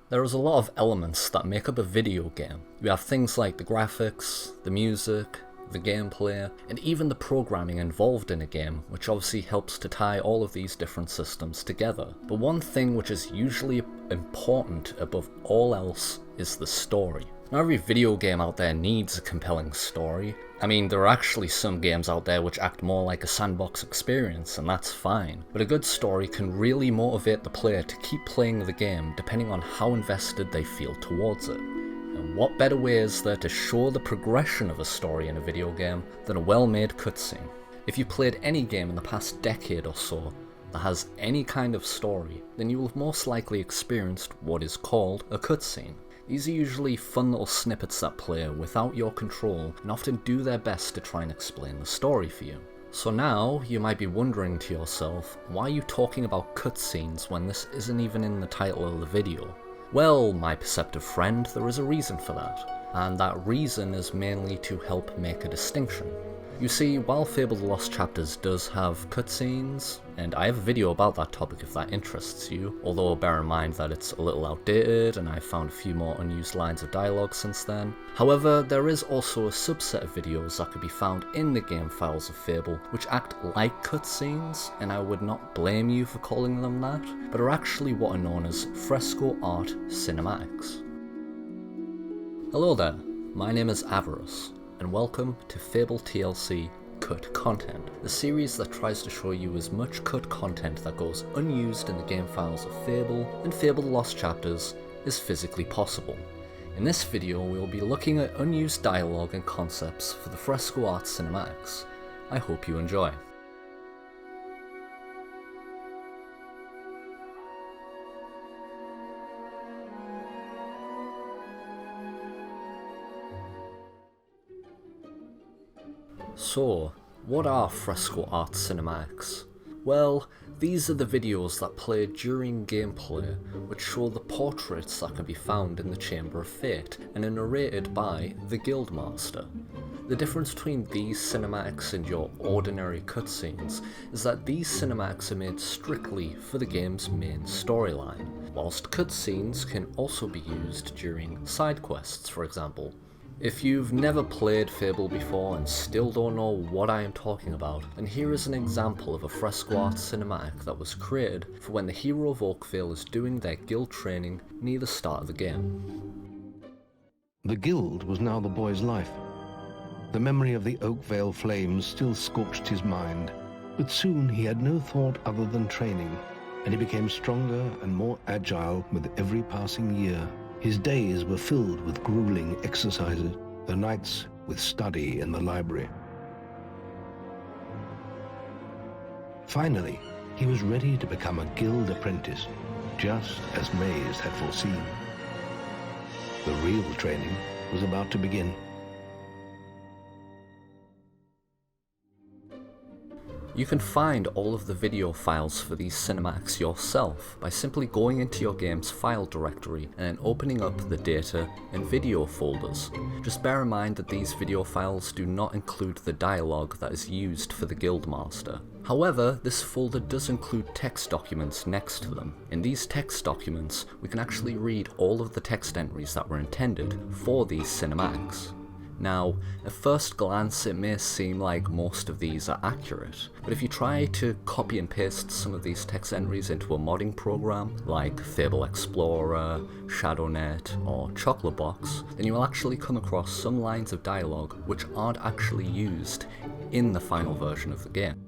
There is a lot of elements that make up a video game. You have things like the graphics, the music, the gameplay, and even the programming involved in a game, which obviously helps to tie all of these different systems together. But one thing which is usually important above all else is the story. Now, every video game out there needs a compelling story. I mean, there are actually some games out there which act more like a sandbox experience, and that's fine. But a good story can really motivate the player to keep playing the game depending on how invested they feel towards it. And what better way is there to show the progression of a story in a video game than a well-made cutscene? If you played any game in the past decade or so that has any kind of story, then you will have most likely experienced what is called a cutscene. These are usually fun little snippets that play without your control and often do their best to try and explain the story for you. So now, you might be wondering to yourself, why are you talking about cutscenes when this isn't even in the title of the video? Well, my perceptive friend, there is a reason for that, and that reason is mainly to help make a distinction. You see, while Fable The Lost Chapters does have cutscenes, and I have a video about that topic if that interests you, although bear in mind that it's a little outdated and I've found a few more unused lines of dialogue since then. However, there is also a subset of videos that could be found in the game files of Fable which act like cutscenes, and I would not blame you for calling them that, but are actually what are known as Fresco Art Cinematics. Hello there, my name is Avarice, and welcome to Fable TLC Cut Content, the series that tries to show you as much cut content that goes unused in the game files of Fable and Fable The Lost Chapters as physically possible. In this video we will be looking at unused dialogue and concepts for the Fresco Art Cinematics. I hope you enjoy. So, what are Fresco Art Cinematics? Well, these are the videos that play during gameplay, which show the portraits that can be found in the Chamber of Fate, and are narrated by the Guildmaster. The difference between these cinematics and your ordinary cutscenes is that these cinematics are made strictly for the game's main storyline, whilst cutscenes can also be used during side quests, for example. If you've never played Fable before and still don't know what I am talking about, then here is an example of a Fresco Art cinematic that was created for when the hero of Oakvale is doing their guild training near the start of the game. The guild was now the boy's life. The memory of the Oakvale flames still scorched his mind, but soon he had no thought other than training, and he became stronger and more agile with every passing year. His days were filled with grueling exercises, the nights with study in the library. Finally, he was ready to become a guild apprentice, just as Maze had foreseen. The real training was about to begin. You can find all of the video files for these cinematics yourself by simply going into your game's file directory and then opening up the data and video folders. Just bear in mind that these video files do not include the dialogue that is used for the Guildmaster. However, this folder does include text documents next to them. In these text documents, we can actually read all of the text entries that were intended for these cinematics. Now, at first glance it may seem like most of these are accurate, but if you try to copy and paste some of these text entries into a modding program like Fable Explorer, ShadowNet, or Chocolate-Box, then you will actually come across some lines of dialogue which aren't actually used in the final version of the game.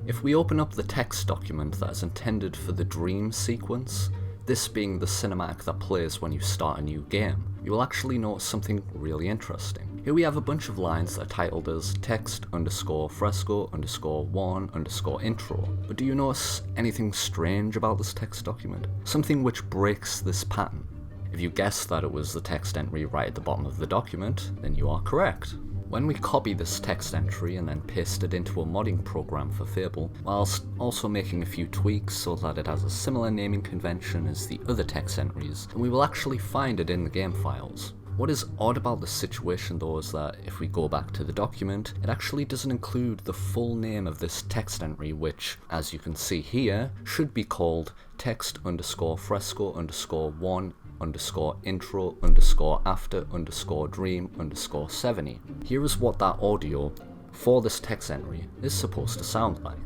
If we open up the text document that is intended for the dream sequence, this being the cinematic that plays when you start a new game, you will actually notice something really interesting. Here we have a bunch of lines that are titled as text_Fresco_1_intro. But do you notice anything strange about this text document? Something which breaks this pattern. If you guessed that it was the text entry right at the bottom of the document, then you are correct. When we copy this text entry and then paste it into a modding program for Fable, whilst also making a few tweaks so that it has a similar naming convention as the other text entries, then we will actually find it in the game files. What is odd about the situation though is that if we go back to the document, it actually doesn't include the full name of this text entry, which, as you can see here, should be called text_fresco_1_intro_after_dream_70. Here is what that audio for this text entry is supposed to sound like.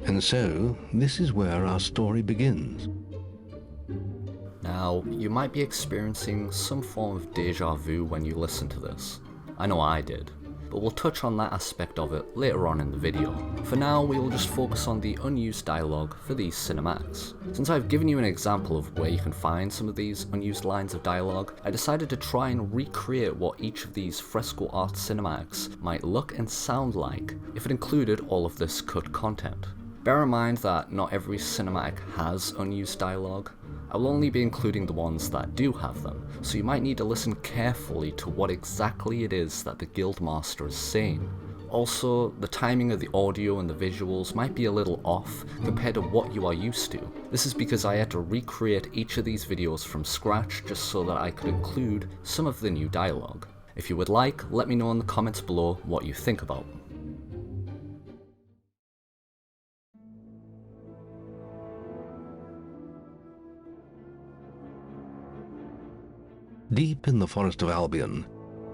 And so, this is where our story begins. Now, you might be experiencing some form of deja vu when you listen to this. I know I did, but we'll touch on that aspect of it later on in the video. For now, we will just focus on the unused dialogue for these cinematics. Since I've given you an example of where you can find some of these unused lines of dialogue, I decided to try and recreate what each of these Fresco Art Cinematics might look and sound like if it included all of this cut content. Bear in mind that not every cinematic has unused dialogue. I will only be including the ones that do have them, so you might need to listen carefully to what exactly it is that the Guildmaster is saying. Also, the timing of the audio and the visuals might be a little off compared to what you are used to. This is because I had to recreate each of these videos from scratch just so that I could include some of the new dialogue. If you would like, let me know in the comments below what you think about them. Deep in the forest of Albion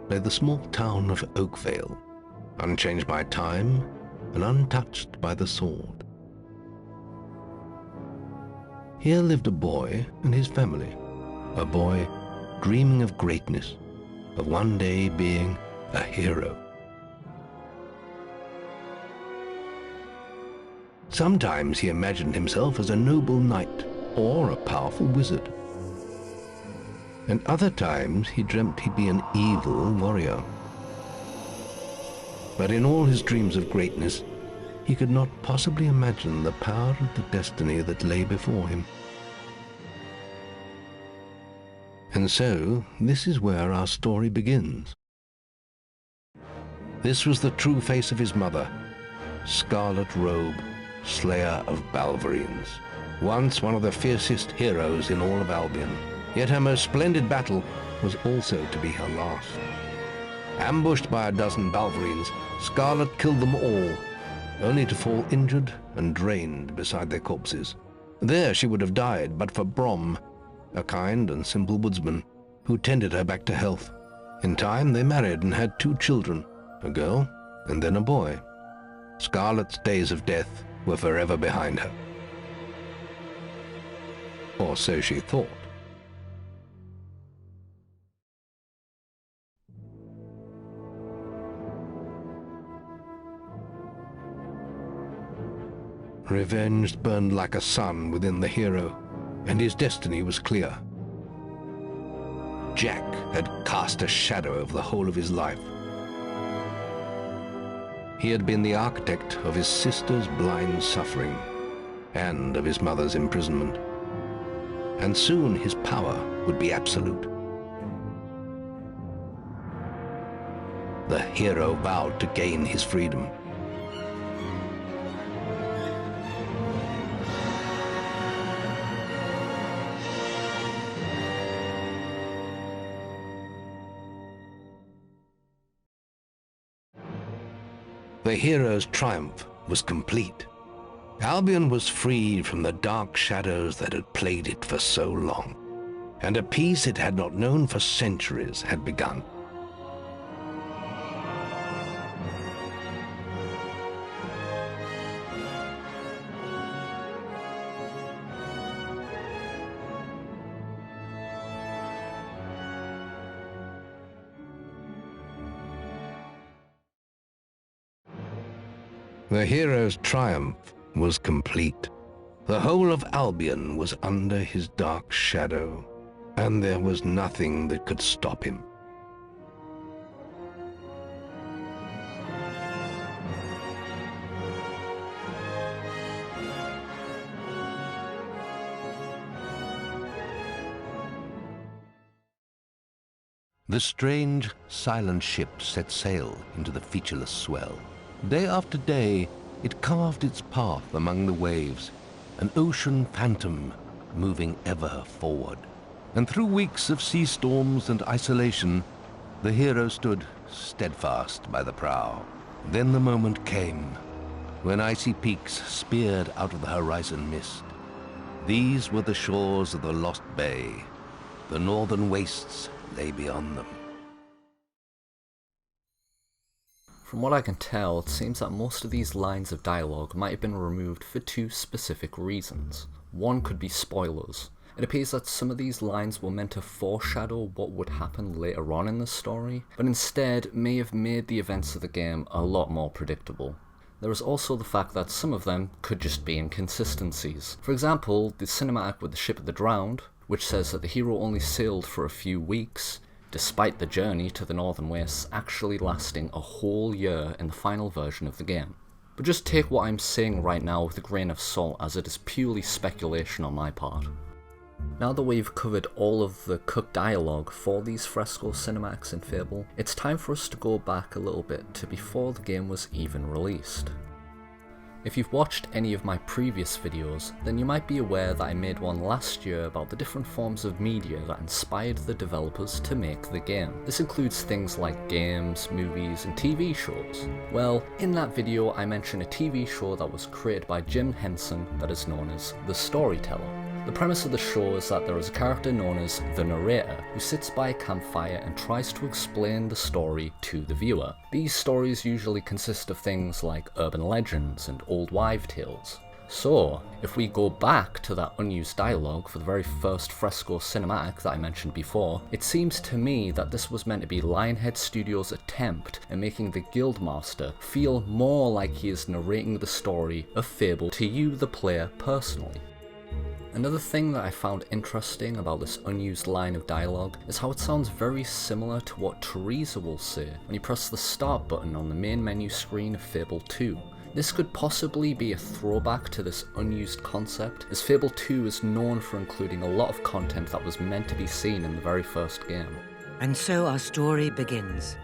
lay the small town of Oakvale, unchanged by time and untouched by the sword. Here lived a boy and his family, a boy dreaming of greatness, of one day being a hero. Sometimes he imagined himself as a noble knight or a powerful wizard. And other times he dreamt he'd be an evil warrior. But in all his dreams of greatness, he could not possibly imagine the power of the destiny that lay before him. And so, this is where our story begins. This was the true face of his mother, Scarlet Robe, Slayer of Balverines, once one of the fiercest heroes in all of Albion. Yet her most splendid battle was also to be her last. Ambushed by a dozen Balverines, Scarlet killed them all, only to fall injured and drained beside their corpses. There she would have died but for Brom, a kind and simple woodsman, who tended her back to health. In time they married and had 2 children, a girl and then a boy. Scarlet's days of death were forever behind her. Or so she thought. Revenge burned like a sun within the hero, and his destiny was clear. Jack had cast a shadow over the whole of his life. He had been the architect of his sister's blind suffering and of his mother's imprisonment. And soon his power would be absolute. The hero vowed to gain his freedom. The hero's triumph was complete. Albion was freed from the dark shadows that had plagued it for so long, and a peace it had not known for centuries had begun. The hero's triumph was complete. The whole of Albion was under his dark shadow, and there was nothing that could stop him. The strange, silent ship set sail into the featureless swell. Day after day, it carved its path among the waves, an ocean phantom moving ever forward. And through weeks of sea storms and isolation, the hero stood steadfast by the prow. Then the moment came, when icy peaks speared out of the horizon mist. These were the shores of the Lost Bay. The northern wastes lay beyond them. From what I can tell, it seems that most of these lines of dialogue might have been removed for two specific reasons. One could be spoilers. It appears that some of these lines were meant to foreshadow what would happen later on in the story, but instead may have made the events of the game a lot more predictable. There is also the fact that some of them could just be inconsistencies. For example, the cinematic with the Ship of the Drowned, which says that the hero only sailed for a few weeks, despite the journey to the Northern Wastes actually lasting a whole year in the final version of the game. But just take what I'm saying right now with a grain of salt, as it is purely speculation on my part. Now that we've covered all of the cooked dialogue for these Fresco cinematics in Fable, it's time for us to go back a little bit to before the game was even released. If you've watched any of my previous videos, then you might be aware that I made one last year about the different forms of media that inspired the developers to make the game. This includes things like games, movies, and TV shows. Well, in that video I mentioned a TV show that was created by Jim Henson that is known as The Storyteller. The premise of the show is that there is a character known as the narrator who sits by a campfire and tries to explain the story to the viewer. These stories usually consist of things like urban legends and old wives' tales. So, if we go back to that unused dialogue for the very first Fresco cinematic that I mentioned before, it seems to me that this was meant to be Lionhead Studios' attempt at making the Guildmaster feel more like he is narrating the story of Fable to you, the player, personally. Another thing that I found interesting about this unused line of dialogue is how it sounds very similar to what Teresa will say when you press the start button on the main menu screen of Fable 2. This could possibly be a throwback to this unused concept, as Fable 2 is known for including a lot of content that was meant to be seen in the very first game. And so our story begins.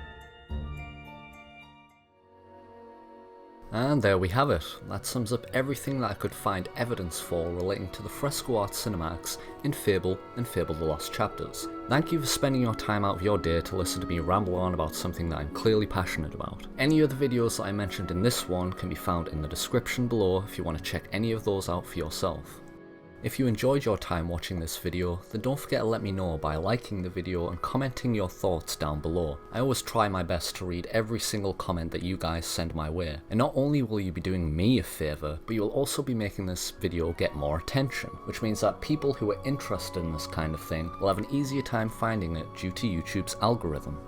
And there we have it. That sums up everything that I could find evidence for relating to the Fresco Art Cinematics in Fable and Fable the Lost Chapters. Thank you for spending your time out of your day to listen to me ramble on about something that I'm clearly passionate about. Any of the videos that I mentioned in this one can be found in the description below if you want to check any of those out for yourself. If you enjoyed your time watching this video, then don't forget to let me know by liking the video and commenting your thoughts down below. I always try my best to read every single comment that you guys send my way. And not only will you be doing me a favour, but you'll also be making this video get more attention, which means that people who are interested in this kind of thing will have an easier time finding it due to YouTube's algorithm.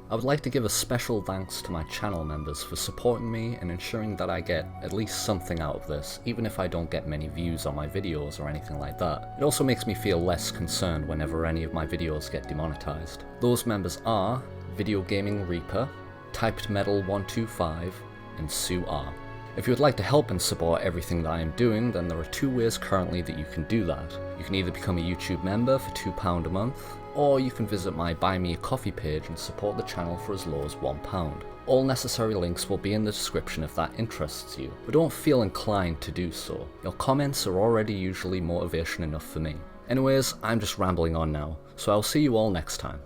I would like to give a special thanks to my channel members for supporting me and ensuring that I get at least something out of this, even if I don't get many views on my videos or anything like that. It also makes me feel less concerned whenever any of my videos get demonetized. Those members are Video Gaming Reaper, Typed Metal 125, and Sue R. If you would like to help and support everything that I am doing, then there are two ways currently that you can do that. You can either become a YouTube member for £2 a month, or you can visit my Buy Me a Coffee page and support the channel for as low as £1. All necessary links will be in the description if that interests you, but don't feel inclined to do so. Your comments are already usually motivation enough for me. Anyways, I'm just rambling on now, so I'll see you all next time.